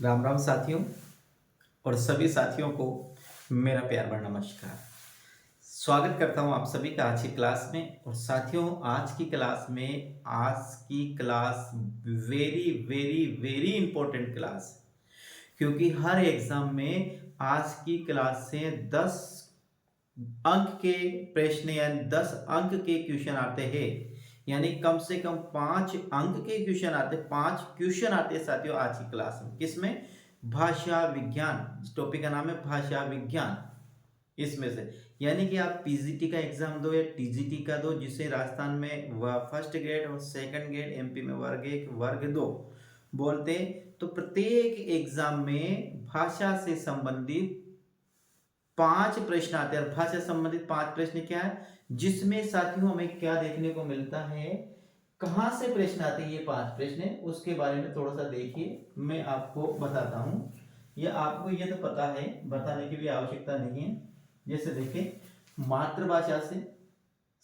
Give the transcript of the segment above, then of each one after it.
राम राम साथियों और सभी साथियों को मेरा प्यार भरा नमस्कार। स्वागत करता हूं आप सभी का आज की क्लास में। और साथियों, आज की class very very very important class है, क्योंकि हर एग्जाम में आज की क्लास से 10 अंक के प्रश्न यानी 10 अंक के क्वेश्चन आते हैं। यानी कम से कम 5 अंक के क्वेश्चन आते, 5 क्वेश्चन आते हैं साथियों आज की क्लास में। किसमें? भाषा विज्ञान। टॉपिक का नाम है भाषा विज्ञान। इसमें से यानी कि आप पीजीटी का एग्जाम दो या टीजीटी का दो, जिसे राजस्थान में फर्स्ट ग्रेड और सेकंड ग्रेड, एमपी में वर्ग 1 वर्ग 2 बोलते हैं, तो प्रत्येक एग्जाम में भाषा से संबंधित 5 प्रश्न आते हैं। भाषा से संबंधित 5 प्रश्न क्या है, जिसमें साथियों हमें क्या देखने को मिलता है, कहां से प्रश्न आते हैं। ये 5 प्रश्न है, उसके बारे में थोड़ा सा देखिए, मैं आपको बताता हूं। ये आपको ये तो पता है, बताने की भी आवश्यकता नहीं है। जैसे देखिए, मातृभाषा से,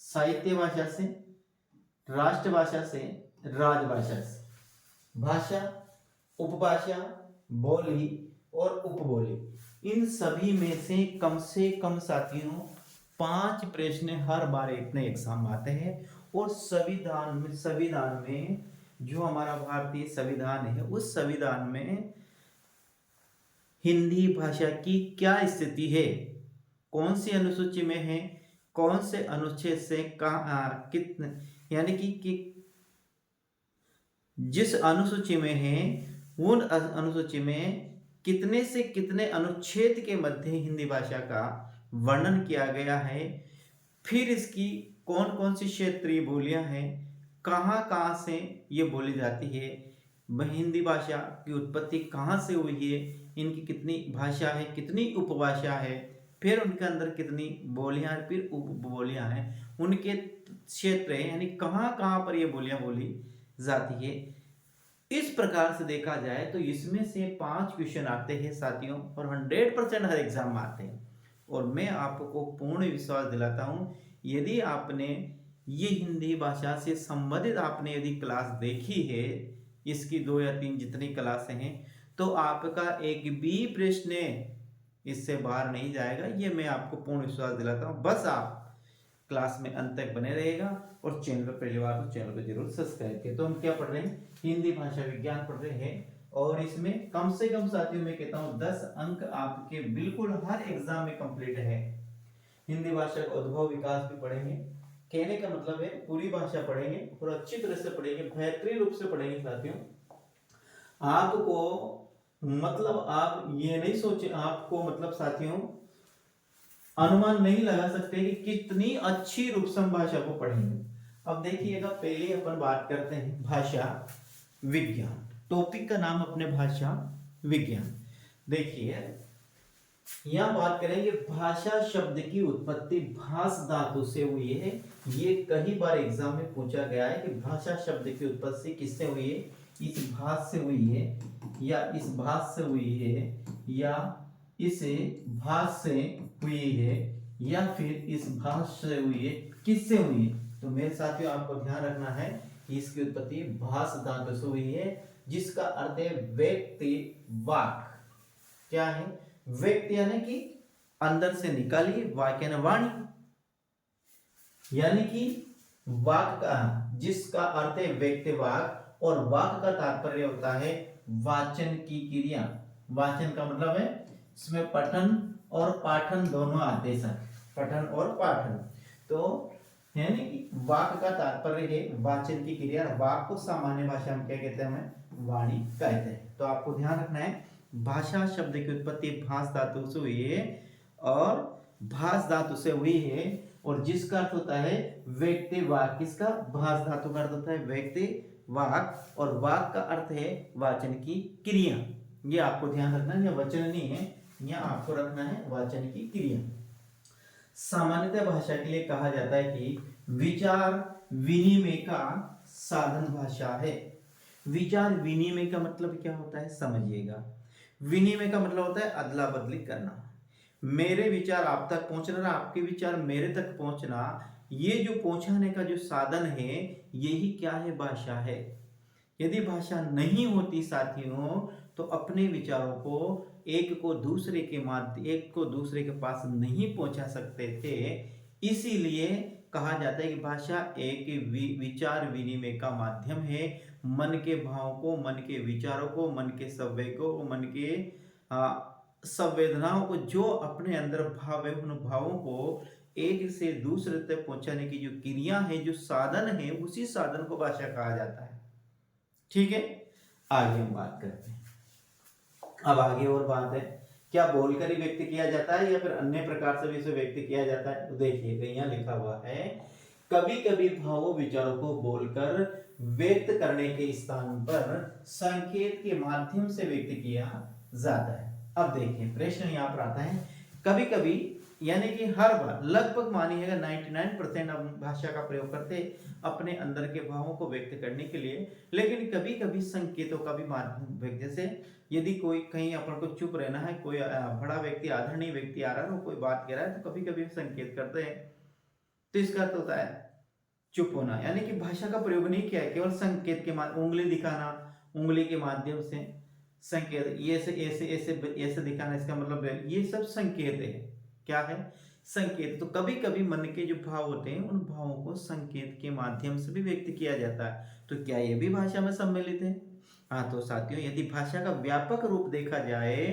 साहित्य भाषा से, राष्ट्रभाषा से, राजभाषा से, भाषा, उपभाषा, बोली और उपबोली, इन सभी में से कम साथियों 5 प्रश्न हर बार इतने एग्जाम आते हैं। और संविधान में जो हमारा भारतीय संविधान है, उस संविधान में हिंदी भाषा की क्या स्थिति है, कौन सी अनुसूची में है, कौन से अनुच्छेद से कहा कितने, यानी कि जिस अनुसूची में है उन अनुसूची में कितने से कितने अनुच्छेद के मध्य हिंदी भाषा का वर्णन किया गया है। फिर इसकी कौन कौन सी क्षेत्रीय बोलियां हैं, कहाँ कहाँ से ये बोली जाती है, हिंदी भाषा की उत्पत्ति कहाँ से हुई है, इनकी कितनी भाषा है, कितनी उपभाषा है, फिर उनके अंदर कितनी बोलियां, फिर उपबोलियां हैं, उनके क्षेत्र है, यानी कहाँ कहाँ पर ये बोलियां बोली जाती है। इस प्रकार से देखा जाए तो इसमें से 5 क्वेश्चन आते हैं साथियों, और 100% हर एग्जाम में आते हैं। और मैं आपको पूर्ण विश्वास दिलाता हूं, यदि आपने ये हिंदी भाषा से संबंधित आपने यदि क्लास देखी है, इसकी 2 या 3 जितनी क्लासें हैं, तो आपका एक भी प्रश्न इससे बाहर नहीं जाएगा। ये मैं आपको पूर्ण विश्वास दिलाता हूं। बस आप क्लास में अंत तक बने रहेगा, और चैनल पर पहली बार तो चैनल को जरूर सब्सक्राइब करें। तो हम क्या पढ़ रहे हैं? हिंदी भाषा विज्ञान पढ़ रहे हैं। और इसमें कम से कम साथियों में कहता हूं 10 अंक आपके बिल्कुल हर एग्जाम में कंप्लीट है। हिंदी भाषा का उद्भव विकास भी पढ़ेंगे, कहने का मतलब है पूरी भाषा पढ़ेंगे और अच्छी तरह से पढ़ेंगे, बेहतरीन रूप से पढ़ेंगे साथियों। आपको मतलब आप ये नहीं सोचे, आपको मतलब साथियों अनुमान नहीं लगा सकते कि कितनी अच्छी रूपसम भाषा को पढ़ेंगे। अब देखिएगा, पहले अपन बात करते हैं भाषा विज्ञान। टॉपिक का नाम अपने भाषा विज्ञान। देखिए, यहां बात करेंगे भाषा शब्द की उत्पत्ति भाष धातु से हुई है। ये कई बार एग्जाम में पूछा गया है कि भाषा शब्द की उत्पत्ति किससे हुई है, इस भाष से हुई है, या इस भाष से हुई है, या इसे भाष से हुई है, या फिर इस भाष से हुई है, किससे हुई है। तो मेरे साथियों, आपको ध्यान रखना है, इसकी उत्पत्ति भाष धातु से हुई है, जिसका अर्थ है व्यक्ति, वाक। क्या है? व्यक्ति यानी कि अंदर से निकाली, वाक यानी वाणी, यानी कि वाक का, जिसका अर्थ है व्यक्ति वाक, और वाक का तात्पर्य होता है वाचन की क्रिया। वाचन का मतलब है इसमें पठन और पाठन दोनों आते हैं, पठन और पाठन। तो यानी कि वाक का तात्पर्य है वाचन की क्रिया। वाक को सामान्य भाषा में क्या कहते हैं? हमें वाणी कहते हैं। तो आपको ध्यान रखना है, भाषा शब्द की उत्पत्ति भाष धातु से हुई है, और भाष धातु से हुई है, और जिसका अर्थ होता है व्यक्ति वाक। किसका? भाष धातु का अर्थ होता है व्यक्ति वाक, और वाक का अर्थ है वाचन की क्रिया। ये आपको ध्यान रखना है, यह वचन नहीं है, यह आपको रखना है वाचन की क्रिया। सामान्यतः भाषा के लिए कहा जाता है कि विचार विनिमय का साधन भाषा है। विचार विनिमय का मतलब क्या होता है, समझिएगा। विनिमय का मतलब होता है अदला बदली करना, मेरे विचार आप तक पहुंचना, आपके विचार मेरे तक पहुंचना। ये जो पहुंचाने का जो साधन है, यही क्या है? भाषा है। यदि भाषा नहीं होती साथियों तो अपने विचारों को एक को दूसरे के पास नहीं पहुंचा सकते थे। इसीलिए कहा जाता है कि भाषा एक विचार विनिमय का माध्यम है। मन के भावों को, मन के विचारों को, मन के संवेगों को, मन के संवेदनाओं को, जो अपने अंदर भाव है, उन भावों को एक से दूसरे तक पहुंचाने की जो क्रिया है, जो साधन है, उसी साधन को भाषा कहा जाता है। ठीक है, आगे हम बात करते हैं। अब आगे और बात है, क्या बोलकर ही व्यक्त किया जाता है या फिर अन्य प्रकार से भी इसे व्यक्त किया जाता है? तो देखिए यहाँ लिखा हुआ है, कभी कभी भावों विचारों को बोलकर व्यक्त करने के स्थान पर संकेत के माध्यम से व्यक्त किया जाता है। अब देखिए प्रश्न यहाँ पर आता है, कभी कभी यानी कि हर बार, लगभग मानिएगा 99% हम भाषा का प्रयोग करते अपने अंदर के भावों को व्यक्त करने के लिए, लेकिन कभी कभी संकेतों का भी माध्यम, जैसे यदि कोई कहीं अपन को चुप रहना है, कोई बड़ा व्यक्ति, आदरणीय व्यक्ति आ रहा है, वो कोई बात कह रहा है, तो कभी कभी संकेत करते हैं, तो इसका अर्थ होता है चुप होना। यानी कि भाषा का प्रयोग नहीं किया है, केवल संकेत के माध्यम, उंगली दिखाना, उंगली के माध्यम से संकेत, ये ऐसे ऐसे ऐसे ऐसे दिखाना, इसका मतलब ये सब संकेत है। क्या है? संकेत। तो कभी कभी मन के जो भाव होते हैं, उन भावों को संकेत के माध्यम से भी व्यक्त किया जाता है। तो क्या ये भी भाषा में सम्मिलित है? हाँ, तो साथियों यदि भाषा का व्यापक रूप देखा जाए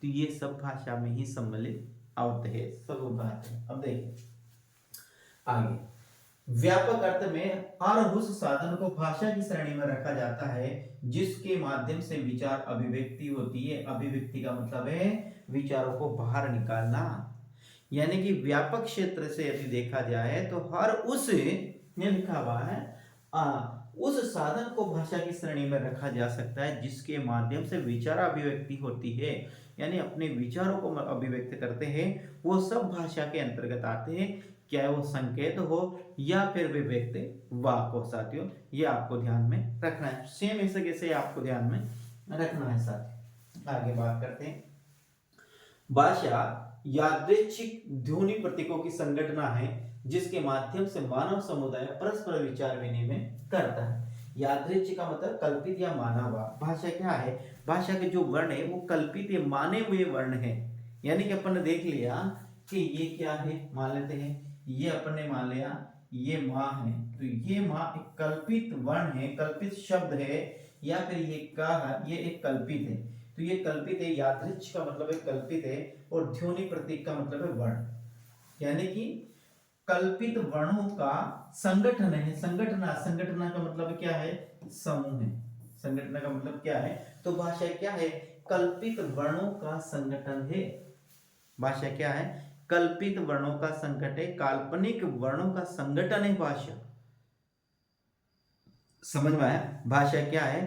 तो ये सब भाषा में ही सम्मिलित होते हैं, सब बात है। अब देखिए आगे, व्यापक अर्थ में हर उस साधन को भाषा की श्रेणी में रखा जाता है जिसके माध्यम से विचार अभिव्यक्ति होती है। अभिव्यक्ति का मतलब है विचारों को बाहर निकालना। यानी कि व्यापक क्षेत्र से यदि देखा जाए तो हर उस, ये लिखा हुआ है, उस साधन को भाषा की श्रेणी में रखा जा सकता है जिसके माध्यम से विचार अभिव्यक्ति होती है। यानी अपने विचारों को अभिव्यक्त करते हैं, वो सब भाषा के अंतर्गत आते हैं, चाहे वो संकेत हो या फिर वे व्यक्त वाक्य हो। साथियों ये आपको ध्यान में रखना है, सेम ऐसे कैसे आपको ध्यान में रखना है। साथियों आगे बात करते हैं, भाषा यादृच्छिक ध्वनि प्रतीकों की संगठना है जिसके माध्यम से मानव समुदाय परस्पर विचार विनिमय करता है। यादृच्छिक का मतलब कल्पित या माना हुआ। भाषा क्या है? भाषा के जो वर्ण है वो कल्पित या माने हुए वर्ण है। यानी कि अपन ने देख लिया कि ये क्या है, मान लेते हैं ये अपन ने मान लिया ये माँ है, तो ये माँ एक कल्पित वर्ण है, कल्पित शब्द है, या फिर ये का है, ये एक कल्पित है। तो ये कल्पित है, यादृच्छिक का मतलब है कल्पित है, और ध्वनि प्रतीक का मतलब है वर्ण। यानी कि कल्पित वर्णों का संगठन है। संगठना का मतलब क्या है? समूह है। संगठन का मतलब क्या है? तो भाषा क्या है? कल्पित वर्णों का संगठन है। भाषा क्या है? कल्पित वर्णों का संगठन है, काल्पनिक वर्णों का संगठन है भाषा। समझ में आया? भाषा क्या है?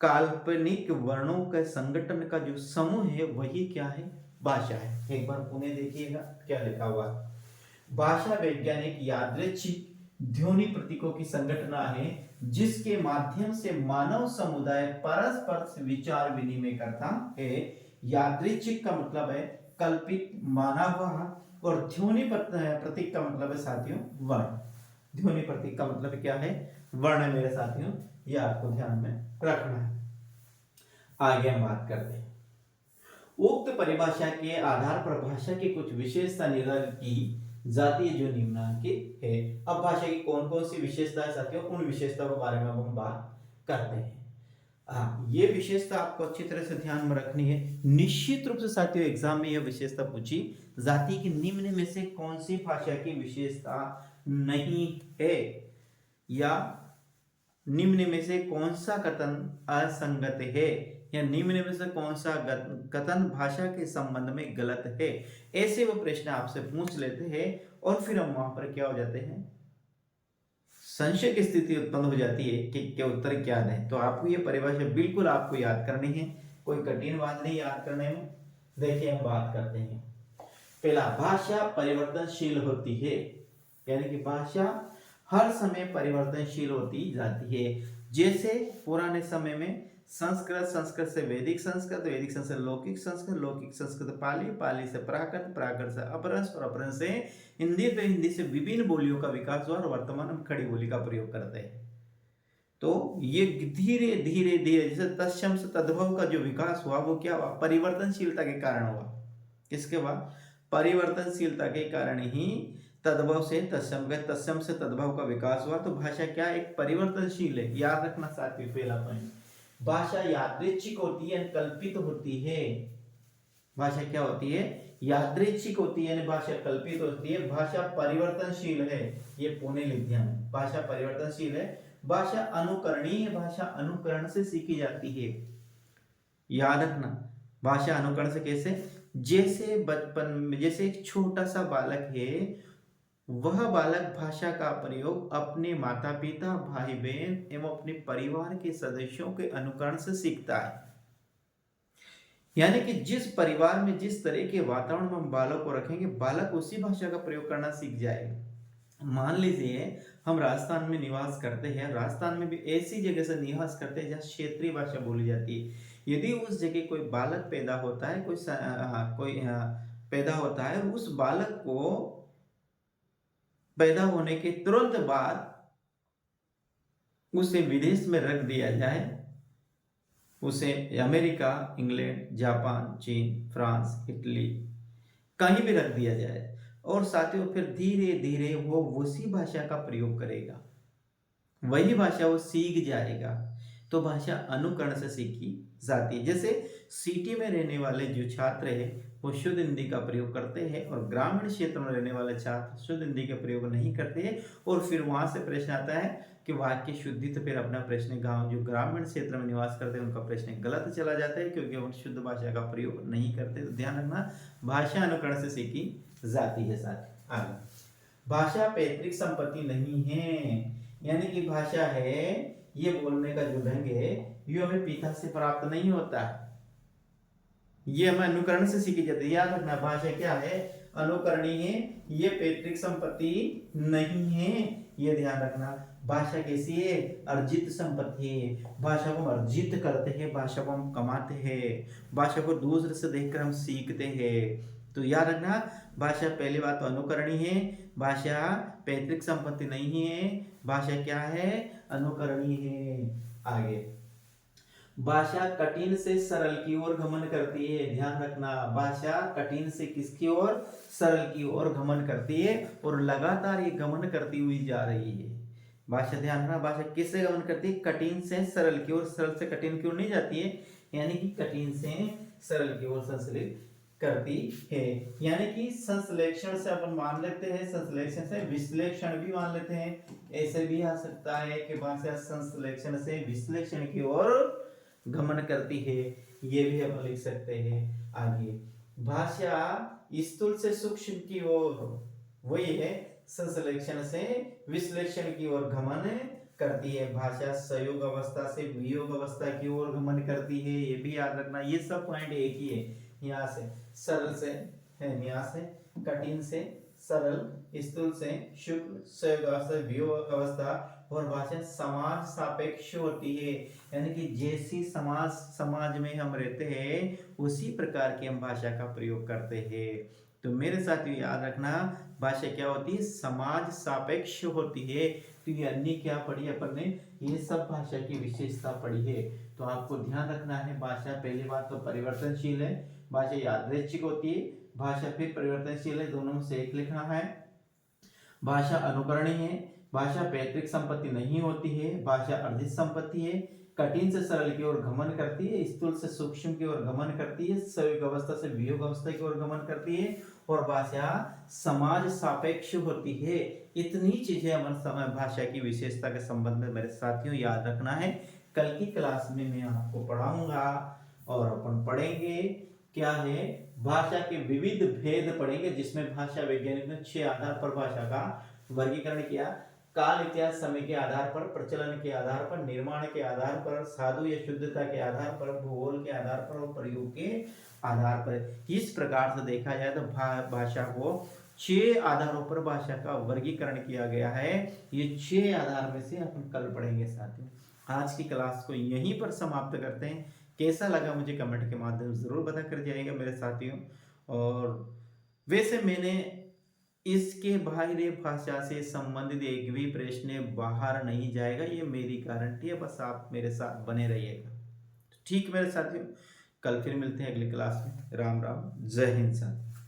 काल्पनिक वर्णों के संगठन का जो समूह है वही क्या है? भाषा है। एक बार पुनः देखिएगा क्या लिखा हुआ है, भाषा वैज्ञानिक यादृच्छिक ध्वनि प्रतीकों की संगठना है जिसके माध्यम से मानव समुदाय परस्पर विचार विनिमय करता है। यादृच्छिक का मतलब है कल्पित, माना हुआ, और ध्वनि प्रतीक का मतलब है साथियों वर्ण। ध्वनि प्रतीक का मतलब क्या है? वर्ण है मेरे साथियों, ये आपको ध्यान में रखना है। आगे हम बात करते हैं, उक्त परिभाषा के आधार पर भाषा की कुछ विशेषता निर्धारित की जाती है जो निम्नलिखित है। अब भाषा की कौन कौन सी विशेषता है साथियों, उन विशेषताओं के बारे में अब हम बात करते हैं। ये विशेषता आपको अच्छी तरह से ध्यान में रखनी है। निश्चित रूप से साथियों एग्जाम में यह विशेषता पूछी जाती है कि निम्न में से कौन सी भाषा की विशेषता नहीं है, या निम्न में से कौन सा कथन असंगत है, या निम्न में से कौन सा कथन भाषा के संबंध में गलत है। ऐसे वो प्रश्न आपसे पूछ लेते हैं और फिर हम वहां पर क्या हो जाते हैं, संशय की स्थिति उत्पन्न हो जाती है कि क्या उत्तर क्या है। तो आपको ये परिभाषा बिल्कुल आपको याद करनी है, कोई कठिन बात नहीं याद करने में। देखिए हम बात करते हैं, पहला, भाषा परिवर्तनशील होती है। यानी कि भाषा हर समय परिवर्तनशील होती जाती है। जैसे पुराने समय में संस्कृत, संस्कृत से वैदिक संस्कृत, वैदिक संस्कृत लौकिक संस्कृत, लौकिक संस्कृत पाली, पाली से प्राकृत, प्राकृत से अपभ्रंश, और अपभ्रंश से हिंदी, तो हिंदी से विभिन्न बोलियों का विकास हुआ और वर्तमान में खड़ी बोली का प्रयोग करते हैं। तो ये धीरे धीरे धीरे, जैसे तत्सम से तद्भव का जो विकास हुआ वो क्या हुआ, परिवर्तनशीलता के कारण हुआ। किसके बाद, परिवर्तनशीलता के कारण ही तद्भव से तत्सम गए, तत्सम से तद्भव का विकास हुआ। तो भाषा क्या, एक परिवर्तनशील है। याद रखना साथियों, पहला पॉइंट, भाषा यादृच्छिक होती है, कल्पित होती है। भाषा क्या होती है, यादृच्छिक होती है, भाषा कल्पित होती है। भाषा परिवर्तनशील है, ये पुणे लिख दिया है। भाषा परिवर्तनशील है, भाषा अनुकरणीय है, भाषा अनुकरण से सीखी जाती है। याद रखना, भाषा अनुकरण से कैसे, जैसे बचपन में, जैसे एक छोटा सा बालक है, वह बालक भाषा का प्रयोग अपने माता पिता, भाई बहन एवं अपने परिवार के सदस्यों के अनुकरण से सीखता है। यानी कि जिस परिवार में जिस तरह के वातावरण में हम बालक को रखेंगे, बालक उसी भाषा का प्रयोग करना सीख जाएगा। मान लीजिए हम राजस्थान में निवास करते हैं, राजस्थान में भी ऐसी जगह से निवास करते हैं जहाँ क्षेत्रीय भाषा बोली जाती है। यदि उस जगह कोई बालक पैदा होता है, कोई पैदा होता है, उस बालक को पैदा होने के तुरंत बाद उसे विदेश में रख दिया जाए, उसे अमेरिका, इंग्लैंड, जापान, चीन, फ्रांस, इटली कहीं भी रख दिया जाए, और साथियों फिर धीरे धीरे वो उसी भाषा का प्रयोग करेगा, वही भाषा वो सीख जाएगा। तो भाषा अनुकरण से सीखी जाती है। जैसे सिटी में रहने वाले जो छात्र है वो शुद्ध हिंदी का प्रयोग करते हैं, और ग्रामीण क्षेत्र में रहने वाले छात्र शुद्ध हिंदी का प्रयोग नहीं करते हैं। और फिर वहां से प्रश्न आता है कि वाक्य शुद्धि, तो फिर अपना प्रश्न गांव जो ग्रामीण क्षेत्र में निवास करते हैं उनका प्रश्न गलत चला जाता है, क्योंकि वो शुद्ध भाषा का प्रयोग नहीं करते। तो ध्यान रखना, भाषा अनुकरण से सीखी जाती है। साथ आगे, भाषा पैतृक संपत्ति नहीं है, यानी कि भाषा है, ये बोलने का जो ढंग है, ये हमें पिता से प्राप्त नहीं होता है, ये हमें अनुकरण से सीखी जाती है। याद रखना, भाषा क्या है, अनुकरणीय है, ये पैतृक संपत्ति नहीं है, ये ध्यान रखना। भाषा कैसी है, अर्जित संपत्ति है। भाषा को हम अर्जित करते हैं, भाषा को हम कमाते हैं, भाषा को दूसरे से देखकर हम सीखते हैं। तो याद रखना, भाषा पहली बात तो अनुकरणीय है, भाषा पैतृक संपत्ति नहीं है, भाषा क्या है, अनुकरणीय है। आगे, भाषा कठिन से सरल की ओर गमन करती है। ध्यान रखना, भाषा कठिन से किसकी ओर, सरल की ओर गमन करती है, और लगातार ये गमन करती हुई जा रही है। भाषा, ध्यान रखना, भाषा किससे गमन करती है, कठिन से सरल की ओर, सरल से कठिन की ओर नहीं जाती है, यानी कि कठिन से सरल की ओर संश्लेषित करती है। यानी कि संश्लेषण से अपन मान लेते हैं, संश्लेषण से विश्लेषण भी मान लेते हैं। ऐसे भी आ सकता है कि भाषा संश्लेषण से विश्लेषण की ओर गमन करती है, ये भी हम लिख सकते हैं। आगे, भाषा स्थूल से सूक्ष्म की ओर, वही है संश्लेषण से विश्लेषण की ओर गमन करती है। भाषा संयोग अवस्था से वियोग अवस्था की ओर गमन करती है, ये भी याद रखना। ये सब पॉइंट एक ही है, यहाँ से सरल से है, यहाँ से कठिन से सरल, स्थूल से शुक्ल, संयोग अवस्था, वियोग अवस्था, और भाषा समाज सापेक्ष होती है, यानी कि जैसी समाज में हम रहते हैं उसी प्रकार की हम भाषा का प्रयोग करते हैं। तो मेरे साथियों याद रखना, भाषा क्या होती है, समाज सापेक्ष होती है। तो ये अन्य क्या पढ़ी अपन ने, ये सब भाषा की विशेषता पढ़ी है। तो आपको ध्यान रखना है, भाषा पहली बात तो परिवर्तनशील है, भाषा यादृच्छिक होती है, भाषा फिर परिवर्तनशील है, दोनों में से एक लिखना है। भाषा अनुकरणीय है, भाषा पैतृक संपत्ति नहीं होती है, भाषा अर्जित संपत्ति है, कठिन से सरल की ओर गमन करती है, स्थूल से सूक्ष्म की ओर गमन करती है, संयोग अवस्था से वियोग अवस्था की ओर गमन करती है, और भाषा समाज सापेक्ष होती है। इतनी चीजें हमारे भाषा की विशेषता के संबंध में मेरे साथियों याद रखना है। कल की क्लास में मैं आपको पढ़ाऊंगा, और अपन पढ़ेंगे क्या है, भाषा के विविध भेद पढ़ेंगे, जिसमें भाषा वैज्ञानिक ने 6 आधार पर भाषा का वर्गीकरण किया। काल, इतिहास, समय के आधार पर, प्रचलन के आधार पर, निर्माण के आधार पर, साधु या शुद्धता के आधार पर, भूगोल के आधार पर, और प्रयोग के आधार पर। इस प्रकार से देखा जाए तो भाषा को 6 आधारों पर भाषा का वर्गीकरण किया गया है। ये 6 आधार में से अपन कल पढ़ेंगे साथियों। आज की क्लास को यहीं पर समाप्त करते हैं। कैसा लगा मुझे कमेंट के माध्यम से जरूर बता कर जाइएगा मेरे साथियों। और वैसे मैंने इसके बाहरी भाषा से संबंधित एक भी प्रश्न बाहर नहीं जाएगा, ये मेरी गारंटी है। बस आप मेरे साथ बने रहिएगा। ठीक मेरे साथियों, कल फिर मिलते हैं अगली क्लास में। राम राम, जय हिंद साथियों।